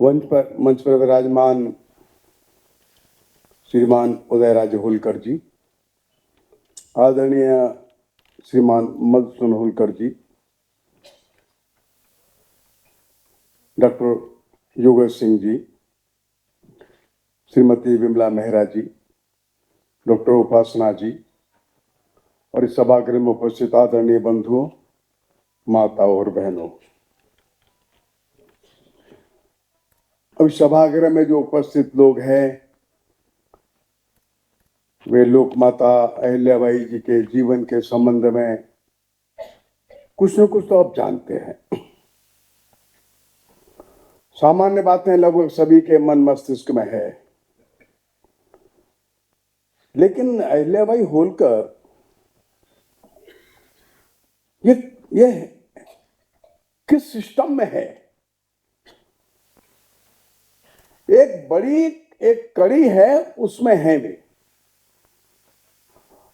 मंच पर विराजमान श्रीमान उदयराज होलकर जी, आदरणीय श्रीमान मधुसूदन होलकर जी, डॉक्टर योगेश सिंह जी, श्रीमती विमला मेहरा जी, डॉक्टर उपासना जी और इस सभागृह में उपस्थित आदरणीय बंधुओं, माताओं और बहनों, अब सभागृह में जो उपस्थित लोग हैं वे लोक माता अहिल्याबाई जी के जीवन के संबंध में कुछ न कुछ तो आप जानते हैं। सामान्य बातें लगभग सभी के मन मस्तिष्क में है, लेकिन अहिल्याबाई होलकर ये किस सिस्टम में है? एक बड़ी एक कड़ी है, उसमें है वे।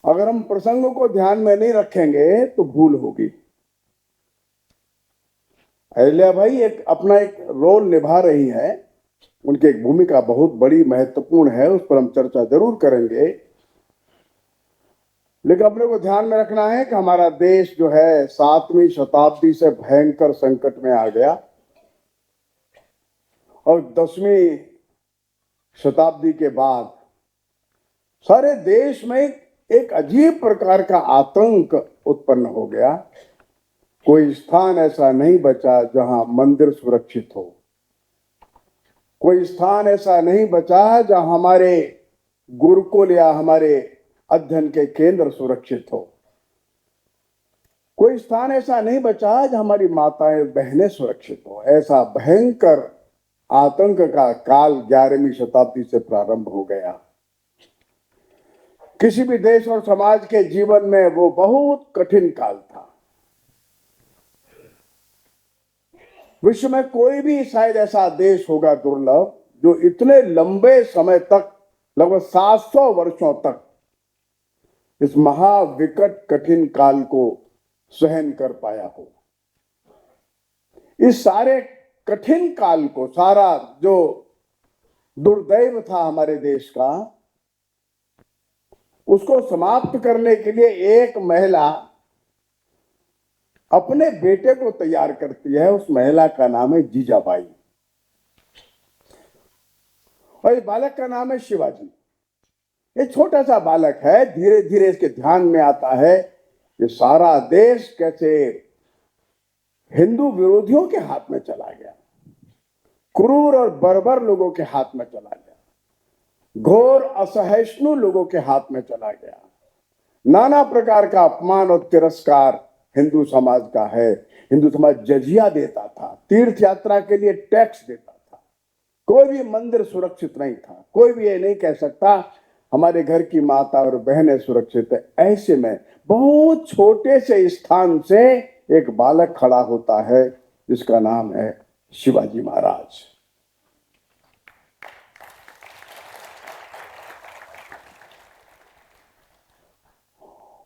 अगर हम प्रसंगों को ध्यान में नहीं रखेंगे तो भूल होगी। अहिल्याबाई अपना एक रोल निभा रही है, उनकी एक भूमिका बहुत बड़ी महत्वपूर्ण है, उस पर हम चर्चा जरूर करेंगे। लेकिन अपने को ध्यान में रखना है कि हमारा देश जो है 7वीं शताब्दी से भयंकर संकट में आ गया और 10वीं शताब्दी के बाद सारे देश में एक अजीब प्रकार का आतंक उत्पन्न हो गया। कोई स्थान ऐसा नहीं बचा जहां मंदिर सुरक्षित हो, कोई स्थान ऐसा नहीं बचा जहां हमारे गुरुकुल या हमारे अध्ययन के केंद्र सुरक्षित हो, कोई स्थान ऐसा नहीं बचा जहां हमारी माताएं बहनें सुरक्षित हो। ऐसा भयंकर आतंक का काल 11वीं शताब्दी से प्रारंभ हो गया। किसी भी देश और समाज के जीवन में वो बहुत कठिन काल था। विश्व में कोई भी शायद ऐसा देश होगा दुर्लभ जो इतने लंबे समय तक, लगभग 700 वर्षों तक इस महाविकट कठिन काल को सहन कर पाया हो। इस सारे कठिन काल को, सारा जो दुर्दैव था हमारे देश का, उसको समाप्त करने के लिए एक महिला अपने बेटे को तैयार करती है। उस महिला का नाम है जीजाबाई और इस बालक का नाम है शिवाजी। ये छोटा सा बालक है। धीरे धीरे इसके ध्यान में आता है ये सारा देश कैसे हिंदू विरोधियों के हाथ में चला गया, क्रूर और बर्बर लोगों के हाथ में चला गया, घोर असहिष्णु लोगों के हाथ में चला गया। नाना प्रकार का अपमान और तिरस्कार हिंदू समाज का है। हिंदू समाज जजिया देता था, तीर्थ यात्रा के लिए टैक्स देता था, कोई भी मंदिर सुरक्षित नहीं था। कोई भी ये नहीं कह सकता हमारे घर की माता और बहनें सुरक्षित है। ऐसे में बहुत छोटे से स्थान से एक बालक खड़ा होता है जिसका नाम है शिवाजी महाराज।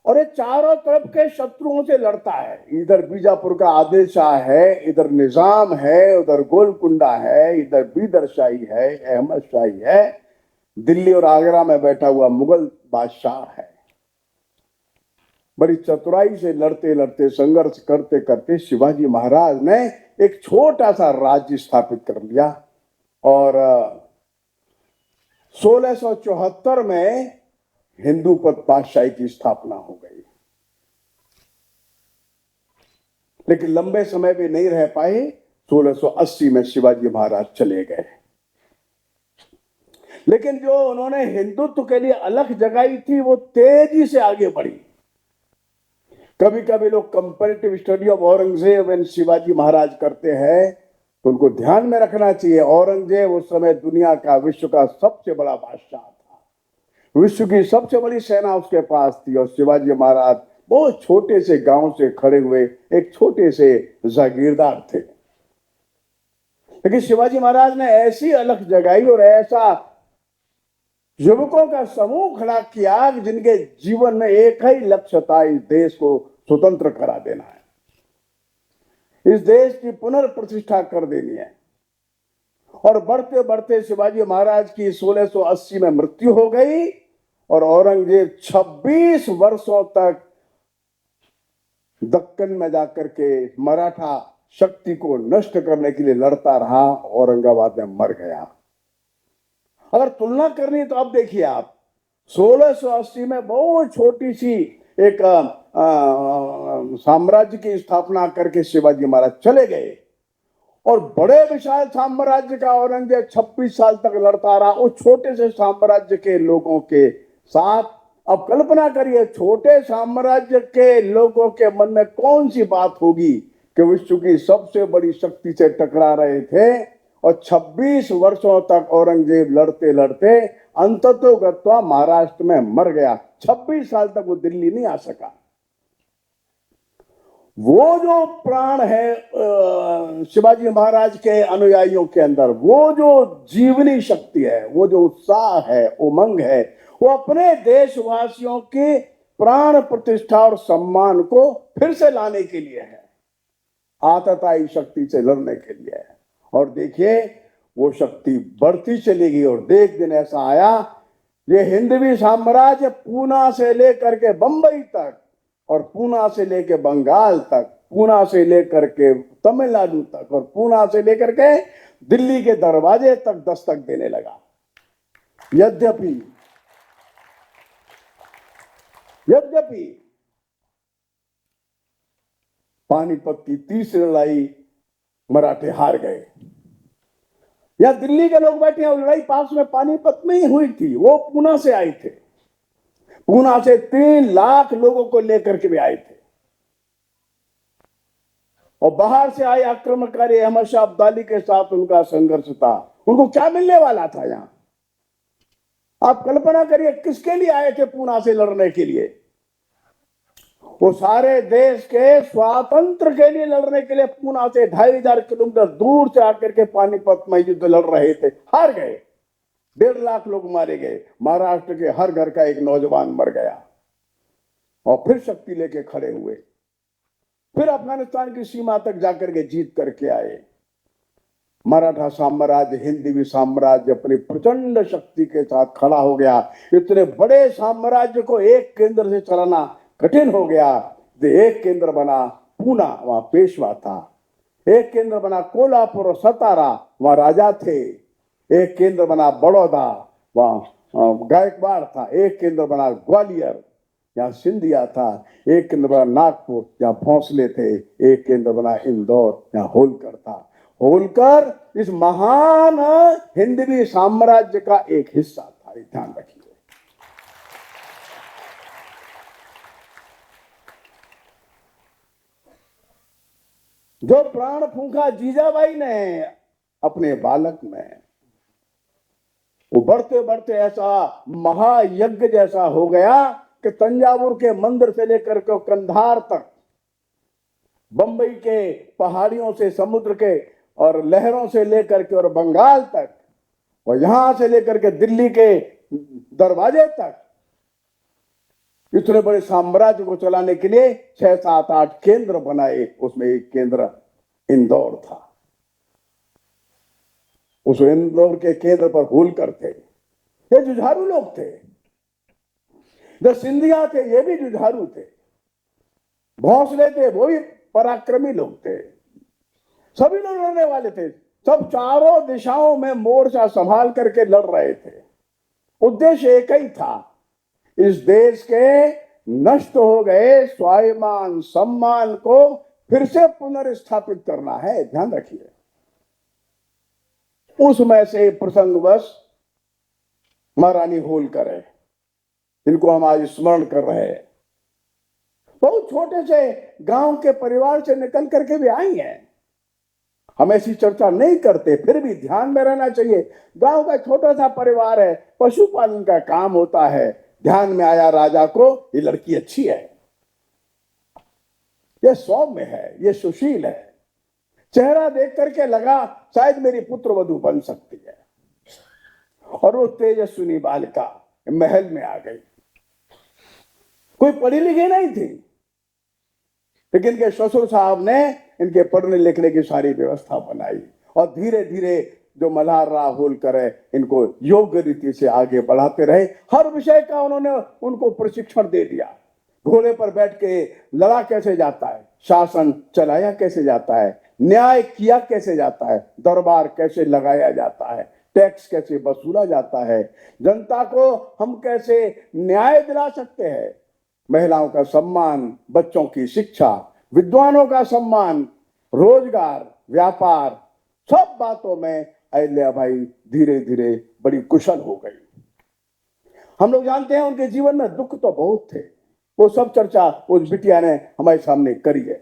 और ये चारों तरफ के शत्रुओं से लड़ता है। इधर बीजापुर का आदिल शाह है, इधर निजाम है, उधर गोलकुंडा है, इधर बीदर शाही है, अहमद शाही है, दिल्ली और आगरा में बैठा हुआ मुगल बादशाह है। बड़ी चतुराई से लड़ते लड़ते, संघर्ष करते करते शिवाजी महाराज ने एक छोटा सा राज्य स्थापित कर लिया और 1674 में हिंदू पद पातशाही की स्थापना हो गई। लेकिन लंबे समय भी नहीं रह पाए। 1680 में शिवाजी महाराज चले गए। लेकिन जो उन्होंने हिंदुत्व के लिए अलख जगाई थी वो तेजी से आगे बढ़ी। कभी कभी लोग comparative study of Aurangzeb and Shivaji Maharaj करते हैं तो उनको ध्यान में रखना चाहिए। औरंगजेब उस समय दुनिया का, विश्व का सबसे बड़ा बादशाह था, विश्व की सबसे बड़ी सेना उसके पास थी और शिवाजी महाराज बहुत छोटे से गांव से खड़े हुए एक छोटे से जागीरदार थे। लेकिन शिवाजी महाराज ने ऐसी अलख जगाई और ऐसा युवकों का समूह खड़ा किया जिनके जीवन में एक ही लक्ष्य था, इस देश को स्वतंत्र करा देना है, इस देश की पुनर्प्रतिष्ठा कर देनी है। और बढ़ते बढ़ते शिवाजी महाराज की 1680 में मृत्यु हो गई और औरंगजेब 26 वर्षों तक दक्कन में जाकर के मराठा शक्ति को नष्ट करने के लिए लड़ता रहा, औरंगाबाद में मर गया। अगर तुलना करनी तो अब देखिए आप, 1680 में बहुत छोटी सी एक साम्राज्य की स्थापना करके शिवाजी महाराज चले गए और बड़े विशाल साम्राज्य का औरंगजेब 26 साल तक लड़ता रहा उस छोटे से साम्राज्य के लोगों के साथ। अब कल्पना करिए, छोटे साम्राज्य के लोगों के मन में कौन सी बात होगी कि विश्व की सबसे बड़ी शक्ति से टकरा रहे थे और 26 वर्षों तक औरंगजेब लड़ते लड़ते अंततोगत्वा महाराष्ट्र में मर गया। 26 साल तक वो दिल्ली नहीं आ सका। वो जो प्राण है शिवाजी महाराज के अनुयायियों के अंदर, वो जो जीवनी शक्ति है, वो जो उत्साह है, उमंग है, वो अपने देशवासियों की प्राण प्रतिष्ठा और सम्मान को फिर से लाने के लिए है, आतताई शक्ति से लड़ने के लिए है। और देखिए वो शक्ति बढ़ती चली गई और एक दिन ऐसा आया, ये हिंदवी साम्राज्य पूना से लेकर के बंबई तक और पूना से लेकर बंगाल तक, पूना से लेकर के तमिलनाडु तक और पूना से लेकर के दिल्ली के दरवाजे तक दस्तक देने लगा। यद्यपि पानीपत की तीसरी लड़ाई मराठे हार गए। या दिल्ली के लोग बैठे हैं, लड़ाई पास में पानीपत में ही हुई थी, वो पूना से आए थे। पूना से 3 लाख लोगों को लेकर के भी आए थे और बाहर से आए आक्रमणकारी अहमद शाह अब्दाली के साथ उनका संघर्ष था। उनको क्या मिलने वाला था यहां? आप कल्पना करिए, किसके लिए आए थे पूना से लड़ने के लिए? वो सारे देश के स्वातंत्र के लिए लड़ने के लिए पूना से 2500 किलोमीटर दूर से आकर के पानीपत में युद्ध लड़ रहे थे, हार गए। 1.5 लाख लोग मारे गए, महाराष्ट्र के हर घर का एक नौजवान मर गया और फिर शक्ति लेके खड़े हुए, फिर अफगानिस्तान की सीमा तक जाकर के जीत करके आए। मराठा साम्राज्य, हिंदवी साम्राज्य अपनी प्रचंड शक्ति के साथ खड़ा हो गया। इतने बड़े साम्राज्य को एक केंद्र से चलाना कठिन हो गया। एक केंद्र बना पूना, वहां पेशवा था। एक केंद्र बना कोल्हापुर और सतारा, वहां राजा थे। एक केंद्र बना बड़ौदा, वहां गायकवाड़ था। एक केंद्र बना ग्वालियर, यहाँ सिंधिया था। एक केंद्र बना नागपुर, जहाँ भोंसले थे। एक केंद्र बना इंदौर, यहाँ होलकर था। होलकर इस महान हिंदवी साम्राज्य का एक हिस्सा था, ध्यान रखिए। जो प्राण फूंका जीजाबाई ने अपने बालक में, वो बढ़ते बढ़ते ऐसा महायज्ञ जैसा हो गया कि तंजावुर के मंदिर से लेकर के कंधार तक, बंबई के पहाड़ियों से समुद्र के और लहरों से लेकर के और बंगाल तक, और यहां से लेकर के दिल्ली के दरवाजे तक, इतने बड़े साम्राज्य को चलाने के लिए 6, 7, 8 केंद्र बनाए। उसमें एक केंद्र इंदौर था। उस इंदौर के केंद्र पर होलकर थे। ये जुझारू लोग थे। जो सिंधिया थे, ये भी जुझारू थे। भोंसले थे, वो भी पराक्रमी लोग थे। सभी लोग लड़ने वाले थे। सब चारों दिशाओं में मोर्चा संभाल करके लड़ रहे थे। उद्देश्य एक ही था, इस देश के नष्ट हो गए स्वाभिमान सम्मान को फिर से पुनर्स्थापित करना है। ध्यान रखिए। उसमें से प्रसंगवश महारानी होलकर है, जिनको हम आज स्मरण कर रहे हैं। बहुत छोटे से गांव के परिवार से निकल करके भी आई हैं। हम ऐसी चर्चा नहीं करते, फिर भी ध्यान में रहना चाहिए। गांव का छोटा सा परिवार है, पशुपालन का काम होता है। ध्यान में आया राजा को, ये लड़की अच्छी है, ये सौम्य है, ये सुशील है। चेहरा देख करके लगा शायद मेरी पुत्र वधू बन सकती है। और वो तेजस्विनी बालिका महल में आ गई। कोई पढ़ी लिखी नहीं थी, लेकिन इनके ससुर साहब ने इनके पढ़ने लिखने की सारी व्यवस्था बनाई और धीरे धीरे जो मल्हार राव होलकर है, इनको योग्य रीति से आगे बढ़ाते रहे। हर विषय का उन्होंने उनको प्रशिक्षण दे दिया। घोड़े पर बैठ के लड़ा कैसे जाता है, शासन चलाया कैसे जाता है, न्याय किया कैसे जाता है, दरबार कैसे लगाया जाता है, टैक्स कैसे वसूला जाता है, जनता को हम कैसे न्याय दिला सकते हैं, महिलाओं का सम्मान, बच्चों की शिक्षा, विद्वानों का सम्मान, रोजगार, व्यापार, सब बातों में अहिल्याबाई धीरे धीरे बड़ी कुशल हो गई। हम लोग जानते हैं उनके जीवन में दुख तो बहुत थे, वो सब चर्चा उस बिटिया ने हमारे सामने करी है।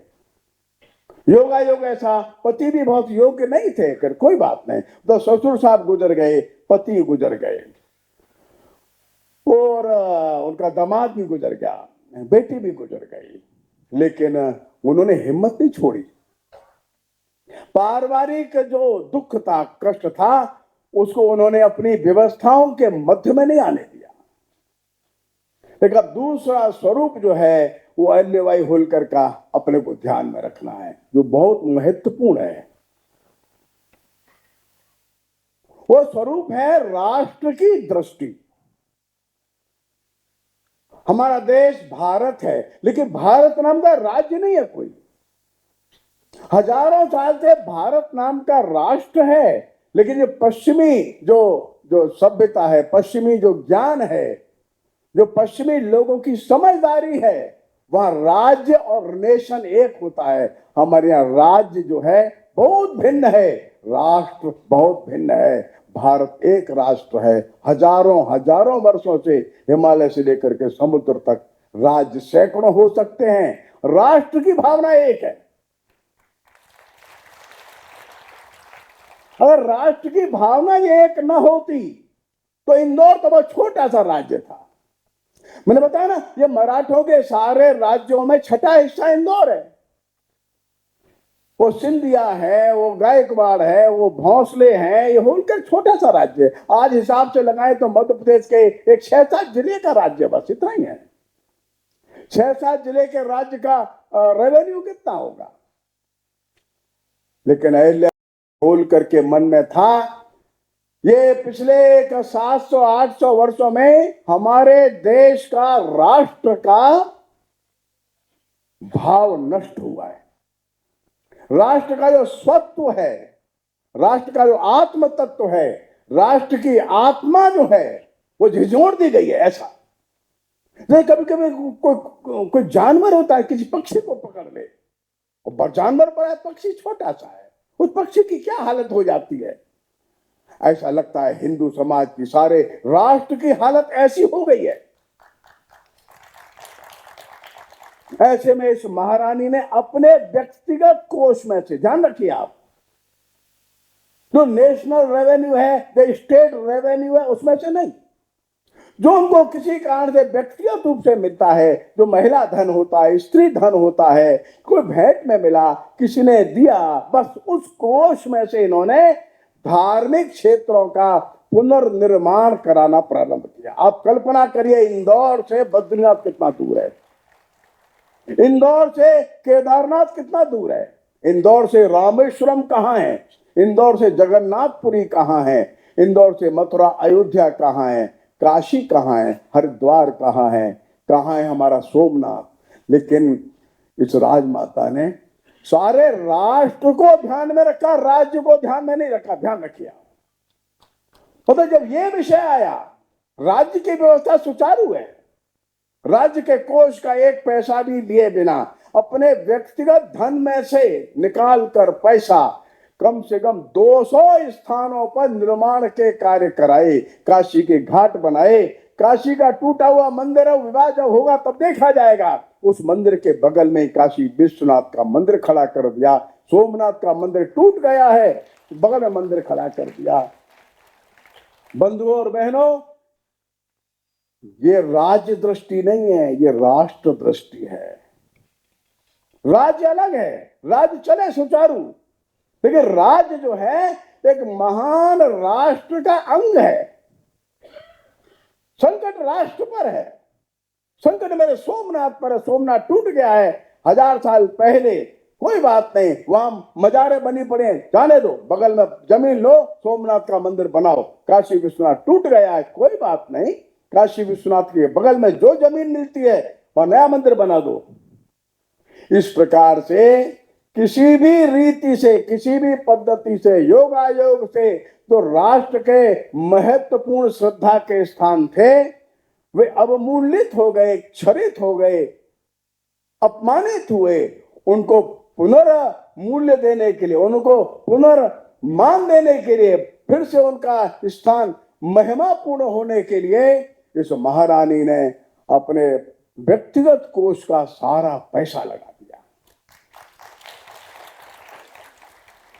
योगा योग ऐसा, पति भी बहुत योग्य नहीं थे, कर कोई बात नहीं, तो ससुर साहब गुजर गए, पति गुजर गए, और उनका दामाद भी गुजर गया, बेटी भी गुजर गई, लेकिन उन्होंने हिम्मत नहीं छोड़ी। पारिवारिक जो दुख था, कष्ट था, उसको उन्होंने अपनी व्यवस्थाओं के मध्य में नहीं आने दिया। लेकिन अब दूसरा स्वरूप जो है वो अहिल्याबाई होलकर का अपने को ध्यान में रखना है, जो बहुत महत्वपूर्ण है। वो स्वरूप है राष्ट्र की दृष्टि। हमारा देश भारत है, लेकिन भारत नाम का राज्य नहीं है कोई। हजारों साल से भारत नाम का राष्ट्र है, लेकिन ये पश्चिमी जो सभ्यता है, पश्चिमी जो ज्ञान है, जो पश्चिमी लोगों की समझदारी है, वहां राज्य और नेशन एक होता है। हमारे यहाँ राज्य जो है बहुत भिन्न है, राष्ट्र बहुत भिन्न है। भारत एक राष्ट्र है। हजारों हजारों वर्षों से हिमालय से लेकर के समुद्र तक राज्य सैकड़ों हो सकते हैं, राष्ट्र की भावना एक है। अगर राष्ट्र की भावना ये एक न होती तो इंदौर तो बहुत छोटा सा राज्य था। मैंने बताया ना, ये मराठों के सारे राज्यों में छठा हिस्सा इंदौर है। वो सिंधिया है, वो गायकवाड़ है, वो भोंसले हैं, ये होलकर छोटा सा राज्य है। आज हिसाब से लगाए तो मध्य प्रदेश के एक 6-7 जिले का राज्य, बस इतना ही है। 6-7 जिले के राज्य का रेवेन्यू कितना होगा? लेकिन अहिल्या होलकर के मन में था, ये पिछले 700-800 वर्षों में हमारे देश का राष्ट्र का भाव नष्ट हुआ है। राष्ट्र का जो स्वत्व है, राष्ट्र का जो आत्म तत्व है, राष्ट्र की आत्मा जो है, वो झिझोड़ दी गई है। ऐसा कभी कभी कोई जानवर होता है, किसी पक्षी को पकड़ ले, और जानवर बड़ा है, पक्षी छोटा सा है, उस पक्षी की क्या हालत हो जाती है। ऐसा लगता है हिंदू समाज की, सारे राष्ट्र की हालत ऐसी हो गई है। ऐसे में इस महारानी ने अपने व्यक्तिगत कोष में से, ध्यान रखिए आप, जो नेशनल रेवेन्यू है, जो स्टेट रेवेन्यू है, उसमें से नहीं, जो उनको किसी कारण से व्यक्तिगत रूप से मिलता है, जो महिला धन होता है, स्त्री धन होता है, कोई भेंट में मिला, किसी ने दिया, बस उस कोष में से इन्होंने धार्मिक क्षेत्रों का पुनर्निर्माण कराना प्रारंभ किया। आप कल्पना करिए, इंदौर से बद्रीनाथ कितना दूर है, इंदौर से केदारनाथ कितना दूर है, इंदौर से रामेश्वरम कहाँ है, इंदौर से जगन्नाथपुरी कहाँ है, इंदौर से मथुरा अयोध्या कहाँ है, काशी कहाँ है, हरिद्वार कहाँ है हमारा सोमनाथ। लेकिन इस राजमाता ने सारे राष्ट्र को ध्यान में रखा, राज्य को ध्यान में नहीं रखा। ध्यान रखिए, पता जब ये विषय आया, राज्य की व्यवस्था सुचारू है, राज्य के कोष का एक पैसा भी लिए बिना अपने व्यक्तिगत धन में से निकाल कर पैसा कम से कम 200 स्थानों पर निर्माण के कार्य कराए, काशी के घाट बनाए, काशी का टूटा हुआ मंदिर है, विवाह जब होगा तब देखा जाएगा, उस मंदिर के बगल में काशी विश्वनाथ का मंदिर खड़ा कर दिया। सोमनाथ का मंदिर टूट गया है, बगल में मंदिर खड़ा कर दिया। बंधुओं और बहनों, ये राज्य दृष्टि नहीं है, ये राष्ट्र दृष्टि है। राज्य अलग है, राज्य चले सुचारू, लेकिन राज्य जो है एक महान राष्ट्र का अंग है। संकट राष्ट्र पर है, संकट मेरे सोमनाथ पर है। सोमनाथ टूट गया है 1000 साल पहले, कोई बात नहीं, वहां मजारे बनी पड़े हैं, जाने दो, बगल में जमीन लो, सोमनाथ का मंदिर बनाओ। काशी विश्वनाथ टूट गया है, कोई बात नहीं, काशी विश्वनाथ के बगल में जो जमीन मिलती है वह नया मंदिर बना दो। इस प्रकार से किसी भी रीति से, किसी भी पद्धति से, योगायोग से जो राष्ट्र के महत्वपूर्ण श्रद्धा के स्थान थे वे अवमूल्यित हो गए, क्षरित हो गए, अपमानित हुए। उनको पुनर्मूल्य देने के लिए, उनको पुनर्मान देने के लिए, फिर से उनका स्थान महिमापूर्ण होने के लिए इस महारानी ने अपने व्यक्तिगत कोष का सारा पैसा लगा दिया।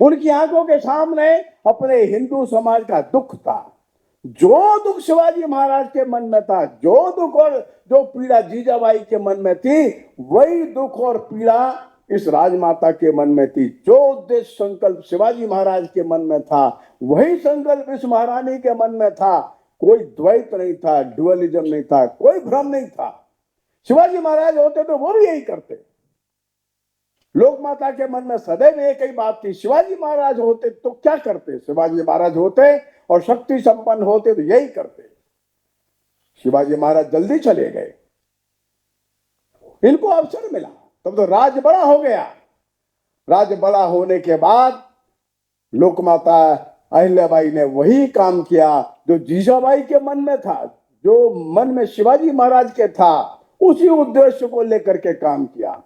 उनकी आंखों के सामने अपने हिंदू समाज का दुख था। जो दुख शिवाजी महाराज के मन में था, जो दुख और जो पीड़ा जीजाबाई के मन में थी, वही दुख और पीड़ा इस राजमाता के मन में थी। जो उद्देश्य संकल्प शिवाजी महाराज के मन में था, वही संकल्प इस महारानी के मन में था। कोई द्वैत नहीं था, ड्युअलिज्म नहीं था, कोई भ्रम नहीं था। शिवाजी महाराज होते तो वो भी यही करते। लोक माता के मन में सदैव एक ही बात थी, शिवाजी महाराज होते तो क्या करते? शिवाजी महाराज होते और शक्ति संपन्न होते तो यही करते। शिवाजी महाराज जल्दी चले गए, इनको अवसर मिला, तब तो राज्य बड़ा हो गया। राज्य बड़ा होने के बाद लोकमाता अहिल्याबाई ने वही काम किया जो जीजाबाई के मन में था, जो मन में शिवाजी महाराज के था, उसी उद्देश्य को लेकर के काम किया।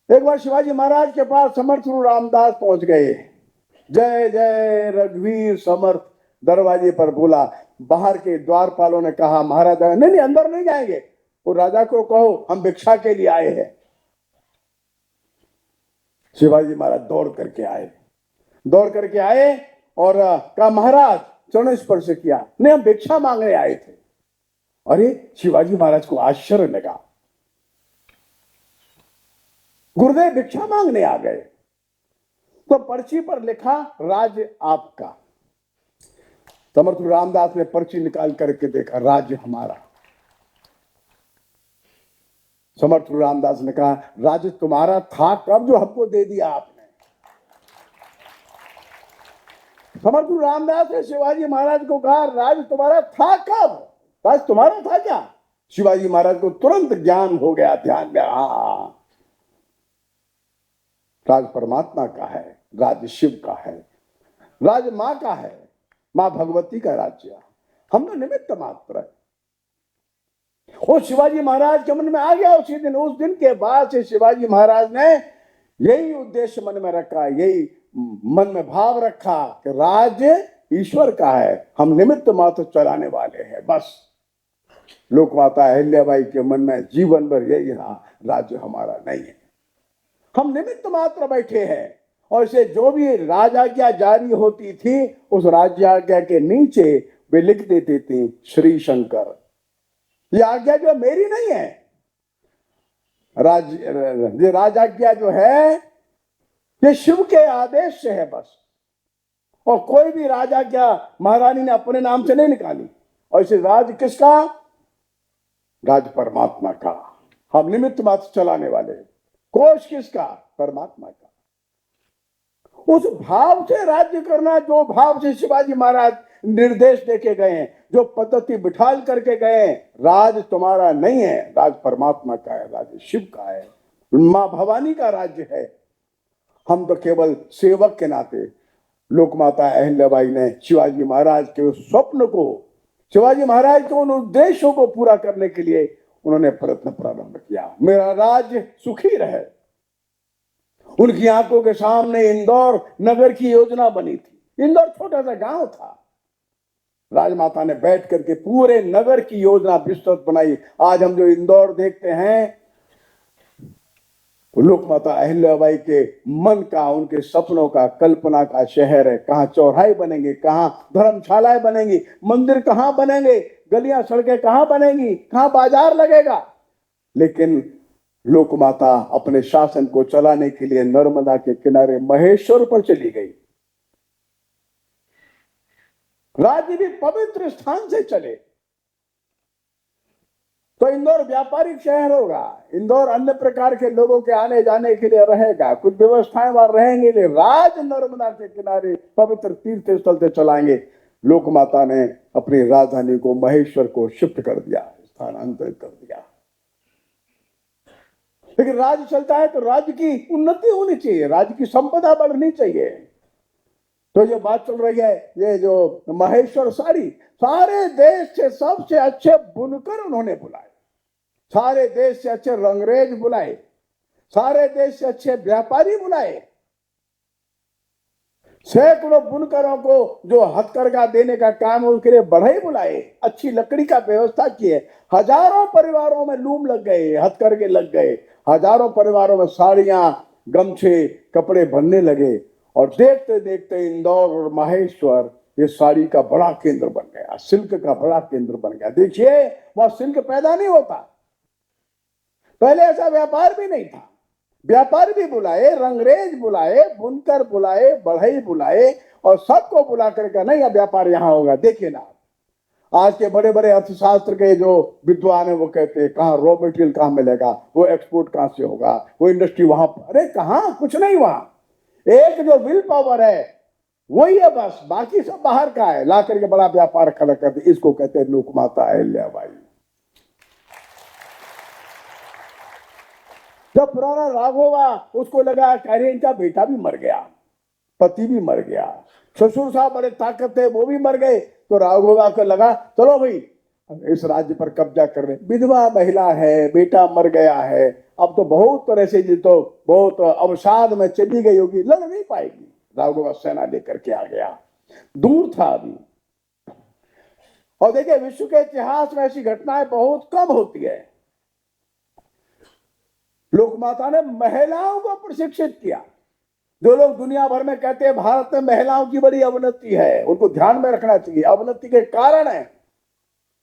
एक बार शिवाजी महाराज के पास समर्थ गुरु रामदास पहुंच गए। जय जय रघुवीर समर्थ दरवाजे पर बोला। बाहर के द्वारपालों ने कहा, महाराज नहीं अंदर नहीं जाएंगे, वो राजा को कहो हम भिक्षा के लिए आए हैं। शिवाजी महाराज दौड़ करके आए और कहा, महाराज चरण स्पर्श किया। नहीं, हम भिक्षा मांगने आए थे। अरे, शिवाजी महाराज को आश्चर्य लगा, गुरुदेव भिक्षा मांगने आ गए। तो पर्ची पर लिखा, राज्य आपका। समर्थ रामदास ने पर्ची निकाल करके देखा, राज्य हमारा। समर्थ रामदास ने कहा, राज्य तुम्हारा था कब जो हमको दे दिया आपने? समर्थ रामदास ने शिवाजी महाराज को कहा, राज्य तुम्हारा था कब? राज्य तुम्हारा था क्या? शिवाजी महाराज को तुरंत ज्ञान हो गया, ध्यान में, हाँ, राज परमात्मा का है, राज्य शिव का है, राज्य मां का है, मां भगवती का राज्य, हम तो निमित्त मात्र है। वो शिवाजी महाराज के मन में आ गया उसी दिन। उस दिन के बाद से शिवाजी महाराज ने यही उद्देश्य मन में रखा, यही मन में भाव रखा कि राज्य ईश्वर का है, हम निमित्त मात्र चलाने वाले हैं, बस। लोकमाता अहिल्याबाई के मन में जीवन भर यही रहा, राज्य हमारा नहीं है, हम निमित्त मात्र बैठे हैं। और इसे जो भी राजाज्ञा जारी होती थी, उस राज्याज्ञा के नीचे वे लिख देते थे, श्री शंकर। ये आज्ञा जो मेरी नहीं है, राजाज्ञा जो है ये शिव के आदेश से है, बस। और कोई भी राजाज्ञा महारानी ने अपने नाम से नहीं निकाली। और इसे राज किसका? राज परमात्मा का। हम निमित्त मात्र चलाने वाले। कोष किसका? परमात्मा का। उस भाव से राज्य करना, जो भाव से शिवाजी महाराज निर्देश देके गए हैं, जो पद्धति बिठाल करके गए हैं, राज तुम्हारा नहीं है, राज परमात्मा का है, राज शिव का है, मां भवानी का राज्य है। हम तो केवल सेवक के नाते। लोकमाता अहिल्याबाई ने शिवाजी महाराज के उस स्वप्न को, शिवाजी महाराज के उन उद्देश्यों को पूरा करने के लिए उन्होंने प्रयत्न प्रारंभ किया। मेरा राज्य सुखी रहे। उनकी आंखों के सामने इंदौर नगर की योजना बनी थी। इंदौर छोटा सा गांव था। राजमाता ने बैठ करके पूरे नगर की योजना विस्तृत बनाई। आज हम जो इंदौर देखते हैं, लोकमाता अहिल्याबाई के मन का, उनके सपनों का, कल्पना का शहर है। कहाँ चौराहे बनेंगे, कहाँ धर्मशालाएं बनेंगी, मंदिर कहाँ बनेंगे, गलियां सड़कें कहाँ बनेंगी, कहाँ बाजार लगेगा। लेकिन लोकमाता अपने शासन को चलाने के लिए नर्मदा के किनारे महेश्वर पर चली गई। राज्य भी पवित्र स्थान से चले। तो इंदौर व्यापारिक शहर होगा। इंदौर अन्य प्रकार के लोगों के आने जाने के लिए रहेगा, कुछ व्यवस्थाएं वहां रहेंगे। राज नर्मदा के किनारे पवित्र तीर्थ स्थल से चलाएंगे। लोक माता ने अपनी राजधानी को महेश्वर को शिफ्ट कर दिया, स्थानांतरित कर दिया। लेकिन राज्य चलता है तो राज्य की उन्नति होनी चाहिए, राज्य की संपदा बढ़नी चाहिए। तो ये बात चल रही है, ये जो महेश्वर साड़ी, सारे देश से सबसे अच्छे बुनकर उन्होंने बुलाए, सारे देश से अच्छे रंगरेज बुलाए, सारे देश से अच्छे व्यापारी बुलाए, सैकड़ों बुनकरों को जो हथकरघा देने का काम है उसके लिए बढ़ई बुलाए, अच्छी लकड़ी का व्यवस्था की है। हजारों परिवारों में लूम लग गए, हथकरघे लग गए, हजारों परिवारों में साड़ियां, गमछे, कपड़े बनने लगे। और देखते देखते इंदौर और महेश्वर ये साड़ी का बड़ा केंद्र बन गया, सिल्क का बड़ा केंद्र बन गया। देखिए वहां सिल्क पैदा नहीं होता, पहले ऐसा व्यापार भी नहीं था। व्यापार भी बुलाए, रंगरेज बुलाए, बुनकर बुलाए, बढ़ई बुलाए, और सबको बुला करके नहीं अब व्यापार यहां होगा। देखिए ना, आज के बड़े बड़े अर्थशास्त्र के जो विद्वान है वो कहते हैं कहाँ रॉ मटेरियल कहाँ मिलेगा, वो एक्सपोर्ट कहाँ से होगा, वो इंडस्ट्री वहां, अरे कहाँ, कुछ नहीं। वहां एक जो विल पावर है वही है बस, बाकी सब बाहर का है। ला करके बड़ा व्यापार खड़ा करते, इसको कहते हैं लोक माता अहिल्याबाई। जब पुराना राघोबा उसको लगा कह इनका बेटा भी मर गया, पति भी मर गया, ससुर साहब बड़े ताकत थे वो भी मर गए, तो राघोबा को लगा चलो भाई इस राज्य पर कब्जा कर रहे। विधवा महिला है, बेटा मर गया है, अब तो बहुत तरह से जी तो बहुत अवसाद में चली गई होगी, लड़ नहीं पाएगी। राघोबा सेना लेकर के आ गया, दूर था अभी। और देखिए विश्व के इतिहास में ऐसी घटनाएं बहुत कम होती है। लोक माता ने महिलाओं को प्रशिक्षित किया। जो लोग दुनिया भर में कहते हैं भारत में महिलाओं की बड़ी अवनति है, उनको ध्यान में रखना चाहिए। अवनति के कारण है,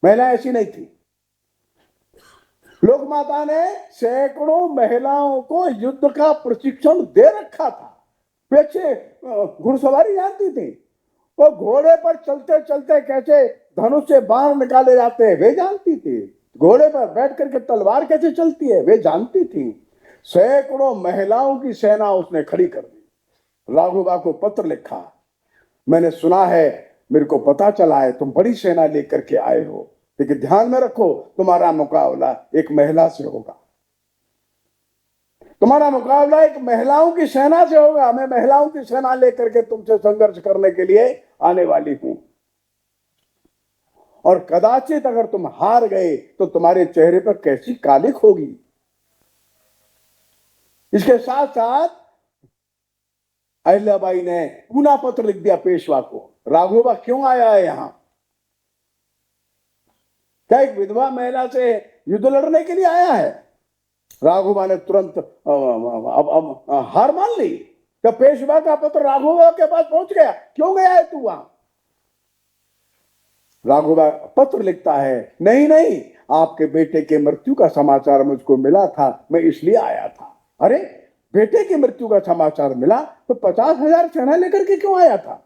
महिलाएं ऐसी नहीं थी। लोक माता ने सैकड़ों महिलाओं को युद्ध का प्रशिक्षण दे रखा था। पीछे घुड़सवारी जानती थी, वो घोड़े पर चलते चलते कैसे धनुष से बाण निकाले जाते हैं वे जानती थी, घोड़े पर बैठ करके तलवार कैसे चलती है वे जानती थी। सैकड़ों महिलाओं की सेना उसने खड़ी कर दी। राघोबा को पत्र लिखा, मैंने सुना है, मेरे को पता चला है तुम बड़ी सेना लेकर के आए हो, लेकिन ध्यान में रखो तुम्हारा मुकाबला एक महिला से होगा, तुम्हारा मुकाबला एक महिलाओं की सेना से होगा। मैं महिलाओं की सेना लेकर के तुमसे संघर्ष करने के लिए आने वाली हूं, और कदाचित अगर तुम हार गए तो तुम्हारे चेहरे पर कैसी कालिक होगी। इसके साथ साथ अहिल्याबाई ने पुनः पत्र लिख दिया पेशवा को, राघोबा क्यों आया है यहां? क्या एक विधवा महिला से युद्ध लड़ने के लिए आया है? राघोबा ने तुरंत हार मान ली। जब पेशवा का पत्र राघोबा के पास पहुंच गया, क्यों गया है तू वहां? राघोबा पत्र लिखता है, नहीं नहीं, आपके बेटे के मृत्यु का समाचार मुझको मिला था, मैं इसलिए आया था। अरे बेटे की मृत्यु का समाचार मिला तो 50,000 सेना लेकर के क्यों आया था?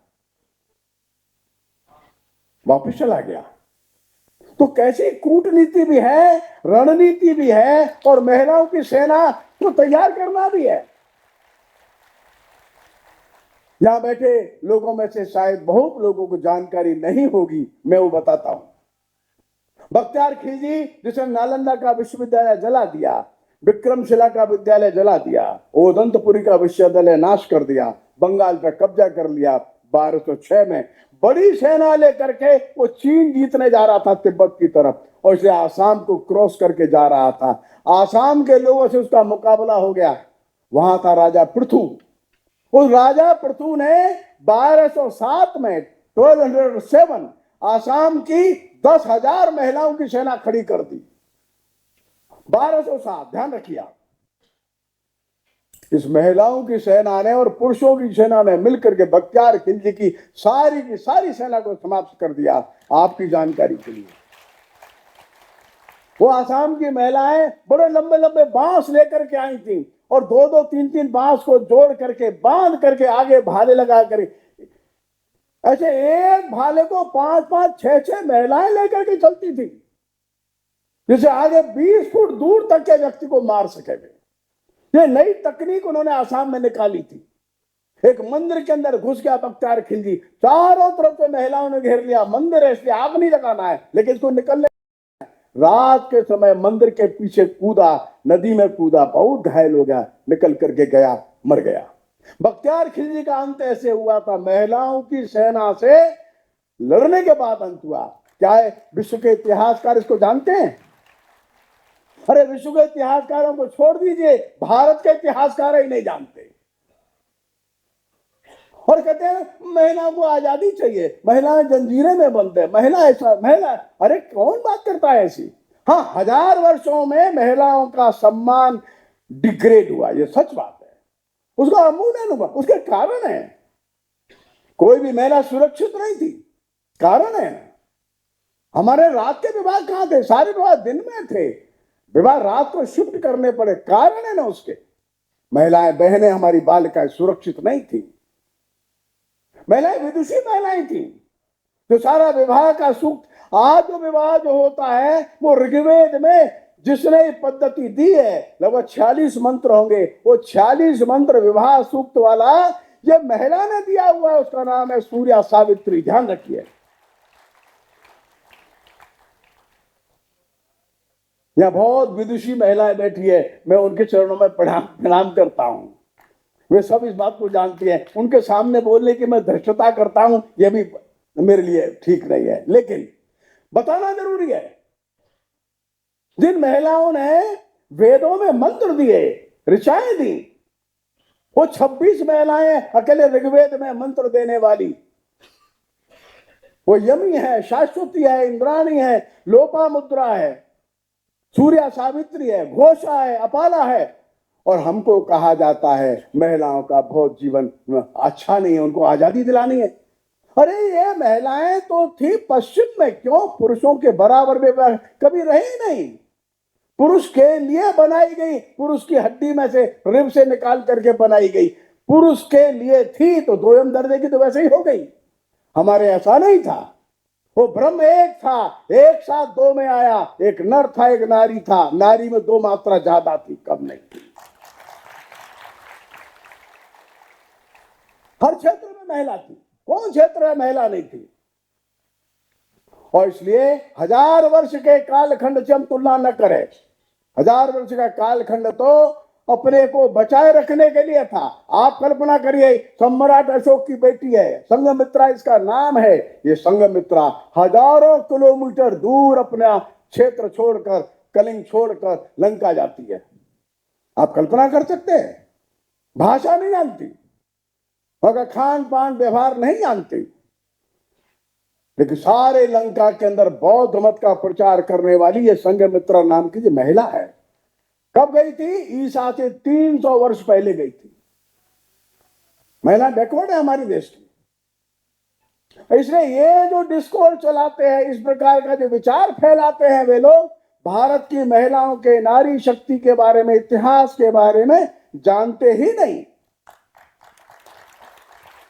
वापस चला गया। तो कैसी कूटनीति भी है, रणनीति भी है, और महिलाओं की सेना को तैयार करना भी है। यहां बैठे लोगों में से शायद बहुत लोगों को जानकारी नहीं होगी, मैं वो बताता हूं। बख्तियार खिलजी जिसने नालंदा का विश्वविद्यालय जला दिया, विक्रमशिला का विद्यालय जला दिया, ओदंतपुरी का विश्वविद्यालय नाश कर दिया, बंगाल पर कब्जा कर लिया, 1206 में बड़ी सेना लेकर के वो चीन जीतने जा रहा था तिब्बत की तरफ, और इसे आसाम को क्रॉस करके जा रहा था। आसाम के लोगों से उसका मुकाबला हो गया। वहां था राजा पृथु। उस राजा पृथु ने 1207 में 1207 आसाम की 10,000 महिलाओं की सेना खड़ी कर दी। 1207, ध्यान रखिए आप। इस महिलाओं की सेना ने और पुरुषों की सेना ने मिलकर के बख्तियार खिलजी की सारी सेना को समाप्त कर दिया। आपकी जानकारी के लिए, वो आसाम की महिलाएं बड़े लंबे लंबे बांस लेकर के आई थी, और 2-2, 3-3 बांस को जोड़ करके बांध करके आगे भाले लगा कर, ऐसे एक भाले को 5-5, 6-6 महिलाएं लेकर के चलती थी। जिसे आगे 20 फुट दूर तक के व्यक्ति को मार सकेंगे। ये नई तकनीक उन्होंने आसाम में निकाली थी। एक मंदिर के अंदर घुस गया बख्तियार खिलजी, चारों तरफ से महिलाओं ने घेर लिया, मंदिर है इसलिए आग नहीं लगाना है, लेकिन इसको निकलने, रात के समय मंदिर के पीछे कूदा, नदी में कूदा, बहुत घायल हो गया, निकल करके गया, मर गया। बख्तियार खिलजी का अंत ऐसे हुआ था, महिलाओं की सेना से लड़ने के बाद अंत हुआ। क्या है? विश्व के इतिहासकार इसको जानते हैं? अरे विश्व के इतिहासकारों को छोड़ दीजिए, भारत के इतिहासकार ही नहीं जानते। और कहते हैं महिलाओं को आजादी चाहिए, महिलाएं जंजीरें में बंद है, महिला ऐसा, महिला, अरे कौन बात करता है ऐसी? हाँ, 1000 वर्षों में महिलाओं का सम्मान डिग्रेड हुआ, ये सच बात है। उसका अमूल्य हुआ, उसके कारण है। कोई भी महिला सुरक्षित नहीं थी, कारण है। हमारे रात के विवाह कहां थे? सारे विवाह दिन में थे, विवाह रात को शिफ्ट करने पड़े, कारण है ना उसके। महिलाएं, बहनें, हमारी बालिकाएं सुरक्षित नहीं थी। महिलाएं विदुषी महिलाएं थी, जो सारा विवाह का सूक्त, आज जो विवाह जो होता है वो ऋग्वेद में जिसने पद्धति दी है, लगभग 46 मंत्र होंगे, वो 46 मंत्र विवाह सूक्त वाला ये महिला ने दिया हुआ है, उसका नाम है सूर्या सावित्री। ध्यान रखिए, यहां बहुत विदुषी महिलाएं बैठी है, मैं उनके चरणों में प्रणाम करता हूं। वे सब इस बात को जानती हैं। उनके सामने बोलने की मैं धृष्टता करता हूं, यह भी मेरे लिए ठीक नहीं है, लेकिन बताना जरूरी है। जिन महिलाओं ने वेदों में मंत्र दिए, ऋचाएं दी, वो 26 महिलाएं अकेले ऋग्वेद में मंत्र देने वाली, वो यमी है, शाश्वती है, इंद्राणी है, लोपामुद्रा है, सूर्या सावित्री है, घोषा है, अपाला है। और हमको कहा जाता है महिलाओं का बहुत जीवन अच्छा नहीं है, उनको आजादी दिलानी है। अरे ये महिलाएं तो थी पश्चिम में, क्यों पुरुषों के बराबर में कभी रही नहीं। पुरुष के लिए बनाई गई, पुरुष की हड्डी में से, रिब से निकाल करके बनाई गई, पुरुष के लिए थी, तो दोयम दर्जे की तो वैसे ही हो गई। हमारे ऐसा नहीं था, वो ब्रह्म एक था, एक साथ दो में आया, एक नर था, एक नारी था, नारी में 2 मात्रा ज्यादा थी, कम नहीं थी। हर क्षेत्र में महिला थी, कौन क्षेत्र में महिला नहीं थी? और इसलिए 1000 वर्ष के कालखंड से हम तुलना न करें। 1000 वर्ष का कालखंड तो अपने को बचाए रखने के लिए था। आप कल्पना करिए, सम्राट अशोक की बेटी है, संघमित्रा इसका नाम है। ये संघमित्रा हजारों किलोमीटर दूर अपना क्षेत्र छोड़कर, कलिंग छोड़कर लंका जाती है। आप कल्पना कर सकते हैं? भाषा नहीं जानती, मगर खान पान व्यवहार नहीं जानती, लेकिन सारे लंका के अंदर बौद्ध मत का प्रचार करने वाली ये संघमित्रा नाम की जो महिला है, कब गई थी? ईसा से 300 वर्ष पहले गई थी। महिला बैकवर्ड है हमारे देश की। इसलिए ये जो डिस्कोर्स चलाते हैं, इस प्रकार का जो विचार फैलाते हैं वे लोग, भारत की महिलाओं के नारी शक्ति के बारे में, इतिहास के बारे में जानते ही नहीं।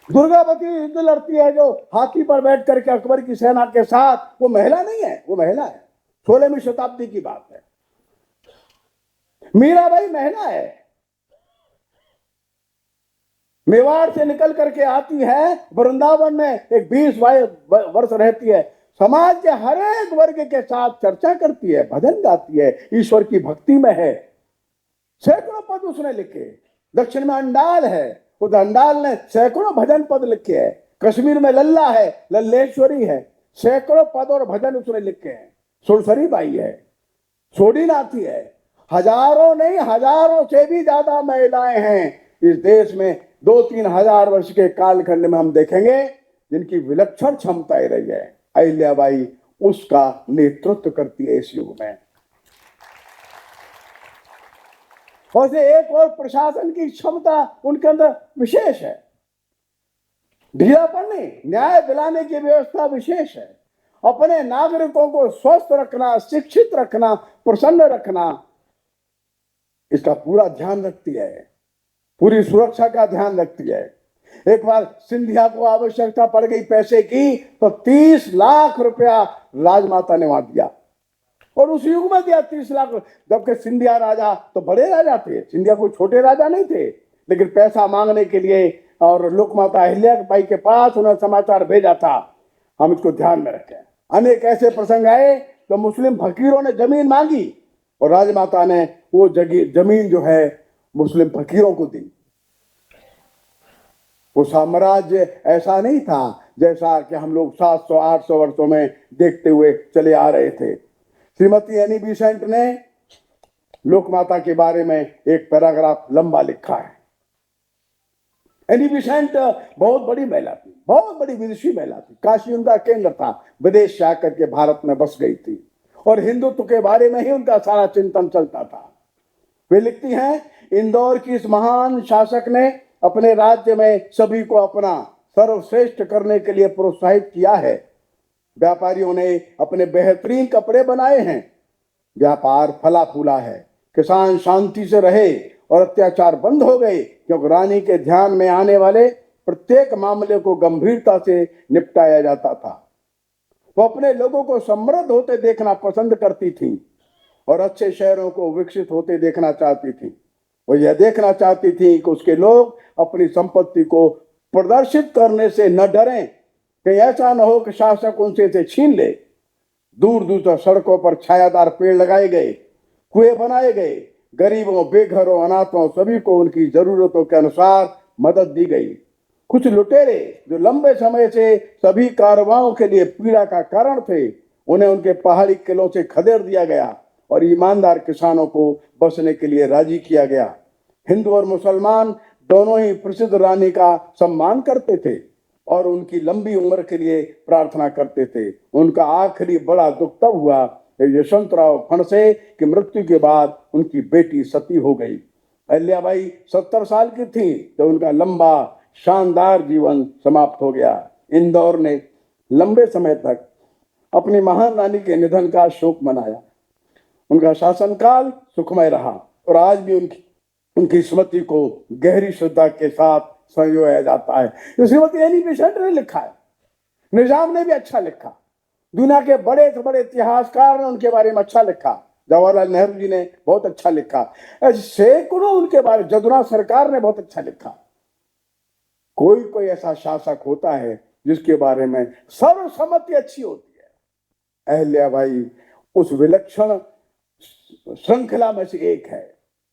दुर्गावती युद्ध लड़ती है जो हाथी पर बैठ करके अकबर की सेना के साथ, वो महिला नहीं है, वो महिला है, 16वीं शताब्दी की बात है। मीराबाई महिला है, मेवाड़ से निकल करके आती है, वृंदावन में एक 20 वर्ष रहती है, समाज के हर एक वर्ग के साथ चर्चा करती है, भजन गाती है, ईश्वर की भक्ति में है। सैकड़ों पद उसने लिखे। दक्षिण में अंडाल है, उस अंडाल ने सैकड़ों भजन पद लिखे हैं। कश्मीर में लल्ला है, लल्लेश्वरी है, सैकड़ों पद और भजन उसने लिखे हैं। सुरसरी बाई है, सोडीनाथी है, हजारों नहीं, हजारों से भी ज्यादा महिलाएं हैं इस देश में। 2-3 हजार वर्ष के कालखंड में हम देखेंगे जिनकी विलक्षण क्षमताएं रही है। अहिल्याबाई उसका नेतृत्व करती है इस युग में। और से एक और प्रशासन की क्षमता उनके अंदर विशेष है, ढीलापन नहीं, न्याय दिलाने की व्यवस्था विशेष है। अपने नागरिकों को स्वस्थ रखना, शिक्षित रखना, प्रसन्न रखना, इसका पूरा ध्यान रखती है, पूरी सुरक्षा का ध्यान रखती है। एक बार सिंधिया को आवश्यकता पड़ गई पैसे की, तो 30 लाख रुपया राजमाता ने वहां दिया। और उस युग में दिया 30 लाख, जबकि सिंधिया राजा तो बड़े राजा थे, सिंधिया कोई छोटे राजा नहीं थे, लेकिन पैसा मांगने के लिए और लोकमाता अहिल्याबाई के पास उन्होंने समाचार भेजा था, हम इसको ध्यान में रखें। अनेक ऐसे प्रसंग आए तो मुस्लिम फकीरों ने जमीन मांगी और राजमाता ने वो जमीन जो है मुस्लिम फकीरों को दी। वो साम्राज्य ऐसा नहीं था जैसा कि हम लोग 700-800 वर्षों में देखते हुए चले आ रहे थे। श्रीमती एनी बेसेंट ने लोकमाता के बारे में एक पैराग्राफ लंबा लिखा है। एनी बेसेंट बहुत बड़ी महिला थी, बहुत बड़ी विदुषी महिला थी, काशी उनका केंद्र था, विदेश से आकर के भारत में बस गई थी और हिंदुत्व के बारे में ही उनका सारा चिंतन चलता था। वे लिखती हैं, इंदौर की इस महान शासक ने अपने राज्य में सभी को अपना सर्वश्रेष्ठ करने के लिए प्रोत्साहित किया है। व्यापारियों ने अपने बेहतरीन कपड़े बनाए हैं, व्यापार फला फूला है, किसान शांति से रहे और अत्याचार बंद हो गए, क्योंकि रानी के ध्यान में आने वाले प्रत्येक मामले को गंभीरता से निपटाया जाता था। वो अपने लोगों को समृद्ध होते देखना पसंद करती थी और अच्छे शहरों को विकसित होते देखना चाहती थी। वो यह देखना चाहती थी कि उसके लोग अपनी संपत्ति को प्रदर्शित करने से न डरें, कहीं ऐसा न हो कि शासक उनसे इसे छीन ले। दूर दूर तक सड़कों पर छायादार पेड़ लगाए गए, कुएं बनाए गए, गरीबों, बेघरों, अनाथों सभी को उनकी जरूरतों के अनुसार मदद दी गई। कुछ लुटेरे जो लंबे समय से सभी कारवाओं के लिए पीड़ा का कारण थे, उन्हें उनके पहाड़ी किलों से खदेड़ दिया गया और ईमानदार किसानों को बसने के लिए राजी किया गया। हिंदू और मुसलमान दोनों ही प्रसिद्ध रानी का सम्मान करते थे और उनकी लंबी उम्र के लिए प्रार्थना करते थे। उनका आखिरी बड़ा दुख तब हुआ यशवंतराव फणसे की मृत्यु के बाद उनकी बेटी सती हो गई। अहिल्याबाई 70 साल की थी जब उनका लंबा शानदार जीवन समाप्त हो गया। इंदौर ने लंबे समय तक अपनी महान रानी के निधन का शोक मनाया। उनका शासनकाल सुखमय रहा और आज भी उनकी स्मृति को गहरी श्रद्धा के साथ संजोया जाता है। श्रीमती एनी बेसेंट ने लिखा है, निजाम ने भी अच्छा लिखा, दुनिया के बड़े से बड़े इतिहासकार ने उनके बारे में अच्छा लिखा, जवाहरलाल नेहरू जी ने बहुत अच्छा लिखा, सैकड़ों उनके बारे, जदुराव सरकार ने बहुत अच्छा लिखा। कोई ऐसा शासक होता है जिसके बारे में सर्वसम्मति अच्छी होती है। अहिल्याबाई उस विलक्षण श्रृंखला में से एक है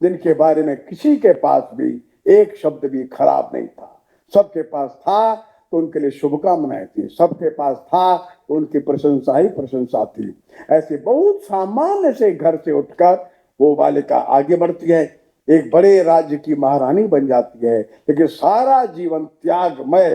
जिनके बारे में किसी के पास भी एक शब्द भी खराब नहीं था। सबके पास था तो उनके लिए शुभकामनाएं थी, सबके पास था तो उनकी प्रशंसा ही प्रशंसा थी। ऐसे बहुत सामान्य से घर से उठकर वो बालिका आगे बढ़ती है, एक बड़े राज्य की महारानी बन जाती है, लेकिन सारा जीवन त्यागमय,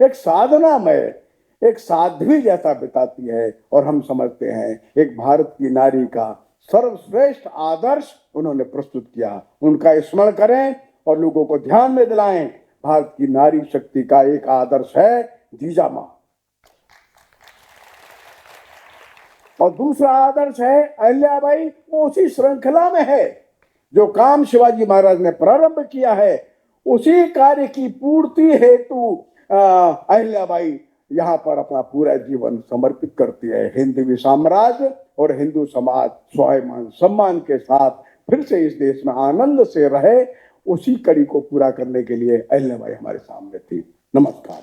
एक साधनामय, एक साध्वी जैसा बिताती है। और हम समझते हैं एक भारत की नारी का सर्वश्रेष्ठ आदर्श उन्होंने प्रस्तुत किया। उनका स्मरण करें और लोगों को ध्यान में दिलाएं। भारत की नारी शक्ति का एक आदर्श है जीजा मां, और दूसरा आदर्श है अहिल्याबाई। वो उसी श्रृंखला में है जो काम शिवाजी महाराज ने प्रारंभ किया है, उसी कार्य की पूर्ति हेतु अहिल्याबाई यहाँ पर अपना पूरा जीवन समर्पित करती है। हिंदवी साम्राज्य और हिंदू समाज स्वाभिमान सम्मान के साथ फिर से इस देश में आनंद से रहे, उसी कड़ी को पूरा करने के लिए अहिल्याबाई हमारे सामने थी। नमस्कार।